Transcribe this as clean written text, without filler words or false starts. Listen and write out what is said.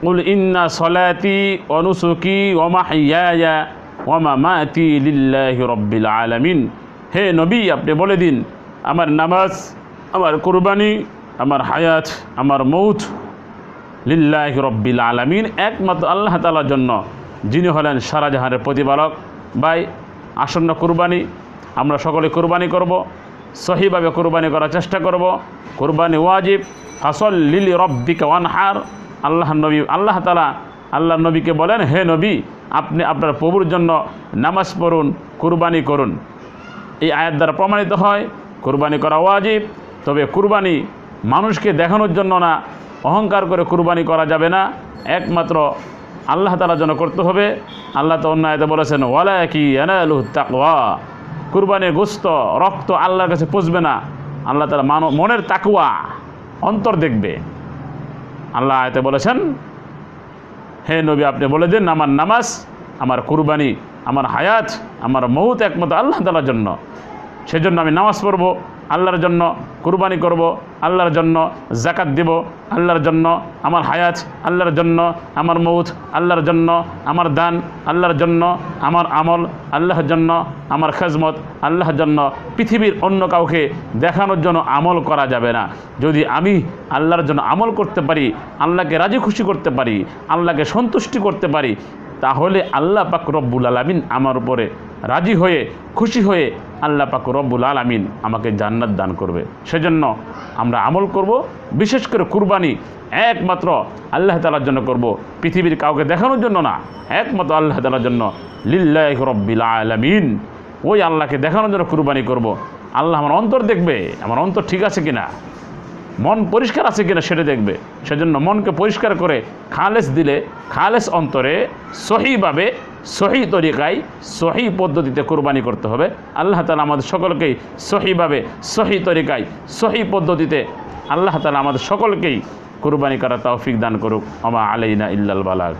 কুল ইন্না সলাতি ওয়া নুসুকি ওয়া মাহইয়ায়া ওয়া মামাতি লিল্লাহি রাব্বিল আলামিন। হে নবী, আপনি বলে দিন, আমার নামাজ, আমার কুরবানি, আমার হায়াত, আমার মৌত লিল্লাহি রাব্বিল আলামিন, একমাত্র আল্লাহ তাআলার জন্য, যিনি হলেন সারা জাহানের প্রতিপালক। ভাই, আসন্ন কুরবানি, আমরা সকলে কুরবানি করব, সহিভাবে কুরবানি করার চেষ্টা করব। কুরবানি ওয়াজিব। ফাসল্লি লিরাব্বিকা ওয়ানহার। আল্লাহ তাআলা আল্লাহর নবীকে বলেন, হে নবী, আপনি আপনার প্রভুর জন্য নামাজ পড়ুন, কুরবানি করুন। এই আয়াত দ্বারা প্রমাণিত হয় কুরবানি করা ওয়াজিব। তবে কুরবানি মানুষকে দেখানোর জন্য না, অহংকার করে কুরবানি করা যাবে না, একমাত্র আল্লাহ তাআলার জন্য করতে হবে। আল্লাহ তো অন্য আয়াতে বলেছেন, ওয়ালাকি ইয়ানালুহু তাকওয়া। কুরবানির গোশত, রক্ত আল্লাহর কাছে পৌঁছবে না, আল্লাহ তাআলা মনের তাকওয়া, অন্তর দেখবে। আল্লাহ আয়াতে বলেছেন, হে নবী, আপনি বলে দিন, আমার নামাজ, আমার কুরবানি, আমার হায়াত, আমার মৌত একমাত্র আল্লাহ তাআলার জন্য। সেজন্য আমি নামাজ পড়ব আল্লাহর জন্য, কুরবানি করব আল্লাহর জন্য, যাকাত দেব আল্লাহর জন্য, আমার হায়াত আল্লাহর জন্য, আমার মৌত আল্লাহর জন্য, আমার দান আল্লাহর জন্য, আমার আমল আল্লাহর জন্য, আমার খেজমত আল্লাহর জন্য। পৃথিবীর অন্য কাউকে দেখানোর জন্য আমল করা যাবে না। যদি আমি আল্লাহর জন্য আমল করতে পারি, আল্লাহকে রাজি খুশি করতে পারি, আল্লাহকে সন্তুষ্টি করতে পারি, তাহলে আল্লাহ পাক রব্বুল আলামিন আমার উপরে রাজি হয়ে, খুশি হয়ে আল্লাহ পাক রব্বুল আলামিন আমাকে জান্নাত দান করবে। সেজন্য আমরা আমল করব, বিশেষ করে কুরবানি একমাত্র আল্লাহ তাআলার জন্য করব, পৃথিবীর কাউকে দেখানোর জন্য না, একমাত্র আল্লাহ তাআলার জন্য। লিল্লাহি রাব্বিল আলামিন, ওই আল্লাহকে দেখানোর জন্য কুরবানি করব। আল্লাহ আমার অন্তর দেখবে, আমার অন্তর ঠিক আছে কিনা, মন পরিষ্কার আছে কিনা সেটা দেখবে। সেজন্য মনকে পরিষ্কার করে খালেস দিলে, খালেস অন্তরে সহিভাবে, সহি তরিকায়, সহি পদ্ধতিতে কুরবানি করতে হবে। আল্লাহ তাআলা আমাদের সকলকেই সহিভাবে, সহি তরিকায়, সহি পদ্ধতিতে আল্লাহ তাআলা আমাদের সকলকেই কুরবানি করার তৌফিক দান করুক। ওমা আলাইনা ইল্লাল বালাগ।